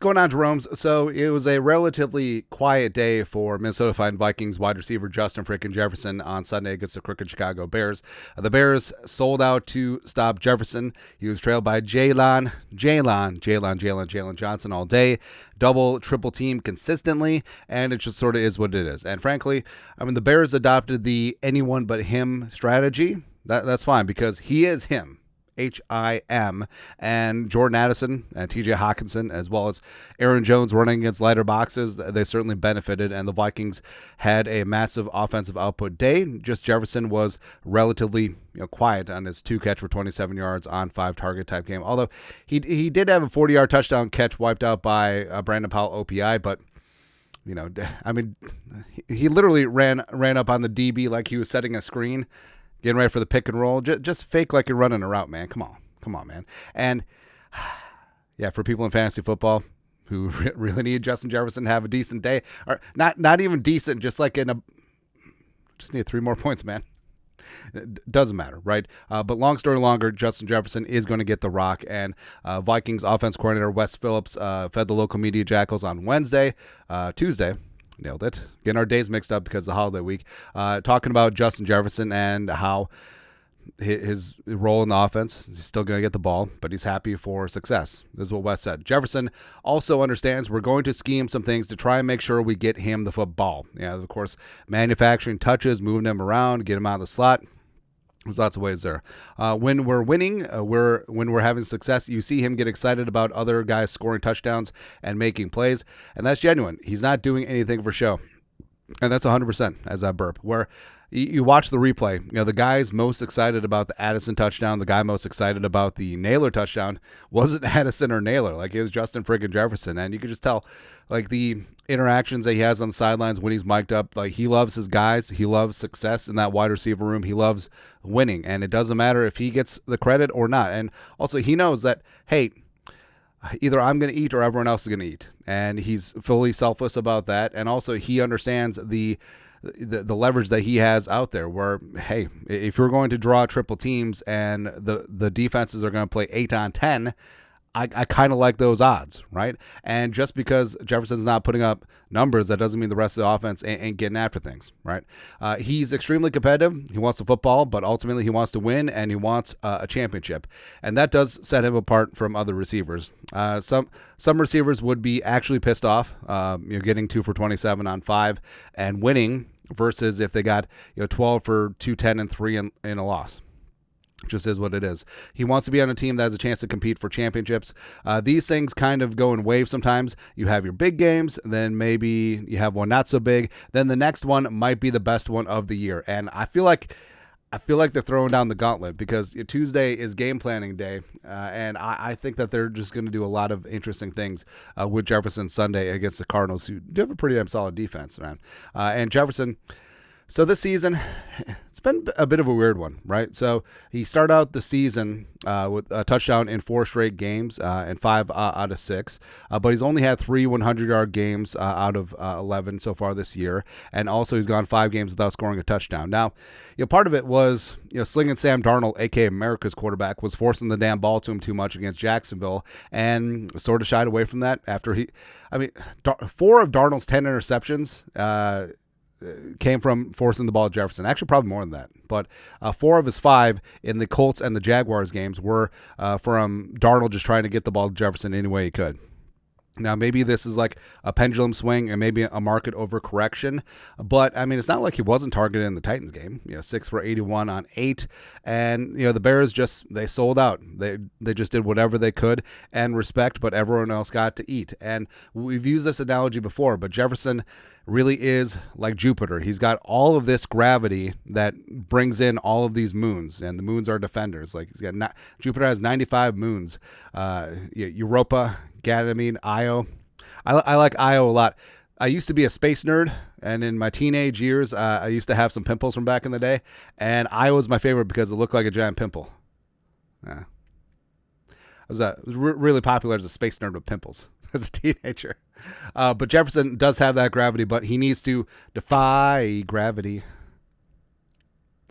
going on, Jerome's? So it was a relatively quiet day for Minnesota Vikings wide receiver Justin freaking Jefferson on Sunday against the crooked Chicago Bears. The Bears sold out to stop Jefferson. He was trailed by Jalen Johnson all day. Double, triple team consistently, and it just sort of is what it is. And frankly, I mean, the Bears adopted the anyone but him strategy. That's fine because he is him. H-I-M, and Jordan Addison and TJ Hawkinson, as well as Aaron Jones running against lighter boxes, they certainly benefited, and the Vikings had a massive offensive output day. Just Jefferson was relatively quiet on his 2-catch for 27 yards on 5-target type game, although he did have a 40-yard touchdown catch wiped out by Brandon Powell OPI, but I mean, he literally ran up on the DB like he was setting a screen, getting ready for the pick and roll. Just fake like you're running a route, man. Come on, man. And yeah, for people in fantasy football who really need Justin Jefferson to have a decent day, or not even decent, just like just need 3 more points, man. It doesn't matter, right? But long story longer, Justin Jefferson is going to get the rock, and Vikings offense coordinator Wes Phillips fed the local media jackals on Tuesday. Nailed it. Getting our days mixed up because of the holiday week. Talking about Justin Jefferson and how his role in the offense, he's still going to get the ball, but he's happy for success. This is what Wes said. Jefferson also understands we're going to scheme some things to try and make sure we get him the football. Yeah, of course, manufacturing touches, moving him around, get him out of the slot. There's lots of ways there. When we're winning, when we're having success, you see him get excited about other guys scoring touchdowns and making plays, and that's genuine. He's not doing anything for show, and that's 100% as I burp. Where you watch the replay, the guys most excited about the Addison touchdown, the guy most excited about the Naylor touchdown wasn't Addison or Naylor, like it was Justin friggin' Jefferson, and you could just tell, like the interactions that he has on the sidelines when he's mic'd up, like he loves his guys, he loves success in that wide receiver room, he loves winning, and it doesn't matter if he gets the credit or not. And also he knows that, hey, either I'm going to eat or everyone else is going to eat, and he's fully selfless about that. And also he understands the leverage that he has out there where, hey, if you're going to draw triple teams and the defenses are going to play 8 on 10, I kind of like those odds, right? And just because Jefferson's not putting up numbers, that doesn't mean the rest of the offense ain't getting after things, right? He's extremely competitive. He wants the football, but ultimately he wants to win, and he wants a championship. And that does set him apart from other receivers. Some receivers would be actually pissed off, getting 2 for 27 on 5 and winning versus if they got 12 for 210 and 3 in a loss. Just is what it is. He wants to be on a team that has a chance to compete for championships. These things kind of go in waves sometimes. You have your big games, then maybe you have one not so big. Then the next one might be the best one of the year. And I feel like they're throwing down the gauntlet because Tuesday is game planning day, and I think that they're just going to do a lot of interesting things with Jefferson Sunday against the Cardinals, who do have a pretty damn solid defense, man. And Jefferson. So this season, it's been a bit of a weird one, right? So he started out the season with a touchdown in 4 straight games and 5 out of 6, but he's only had 3 100-yard games out of 11 so far this year, and also he's gone 5 games without scoring a touchdown. Now, part of it was slinging Sam Darnold, a.k.a. America's quarterback, was forcing the damn ball to him too much against Jacksonville, and sort of shied away from that after 4 of Darnold's 10 interceptions came from forcing the ball to Jefferson. Actually, probably more than that. But 4 of his 5 in the Colts and the Jaguars games were from Darnold just trying to get the ball to Jefferson any way he could. Now, maybe this is like a pendulum swing and maybe a market overcorrection, but I mean, it's not like he wasn't targeted in the Titans game. 6 for 81 on 8, and the Bears they sold out. They just did whatever they could, and respect, but everyone else got to eat. And we've used this analogy before, but Jefferson really is like Jupiter. He's got all of this gravity that brings in all of these moons, and the moons are defenders. Like Jupiter has 95 moons. Europa, Ganymede, Io. I like Io a lot. I used to be a space nerd, and in my teenage years, I used to have some pimples from back in the day, and Io was my favorite because it looked like a giant pimple. Yeah. I was really popular as a space nerd with pimples as a teenager. But Jefferson does have that gravity, but he needs to defy gravity.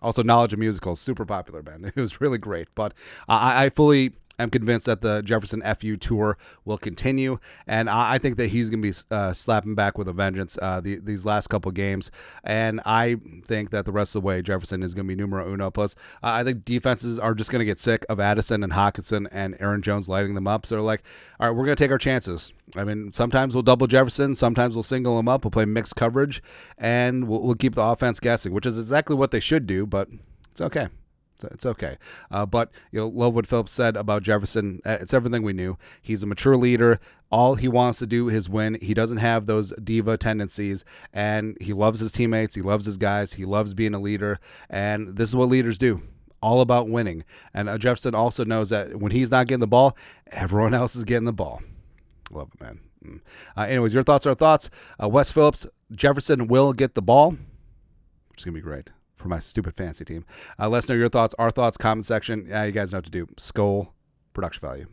Also, Knowledge of Musicals, super popular band. It was really great. But I fully I'm convinced that the Jefferson FU tour will continue, and I think that he's going to be slapping back with a vengeance these last couple games, and I think that the rest of the way, Jefferson is going to be numero uno. Plus, I think defenses are just going to get sick of Addison and Hockenson and Aaron Jones lighting them up, so they're like, all right, we're going to take our chances. I mean, sometimes we'll double Jefferson, sometimes we'll single him up, we'll play mixed coverage, and we'll keep the offense guessing, which is exactly what they should do, but it's okay. It's okay. But love what Phillips said about Jefferson. It's everything we knew. He's a mature leader. All he wants to do is win. He doesn't have those diva tendencies, and he loves his teammates. He loves his guys. He loves being a leader, and this is what leaders do. All about winning. And Jefferson also knows that when he's not getting the ball, everyone else is getting the ball. Love it, man. Anyways, your thoughts are thoughts. Wes Phillips, Jefferson will get the ball, which is going to be great for my stupid fantasy team. Let us know your thoughts, our thoughts, comment section. You guys know what to do. Skol, production value.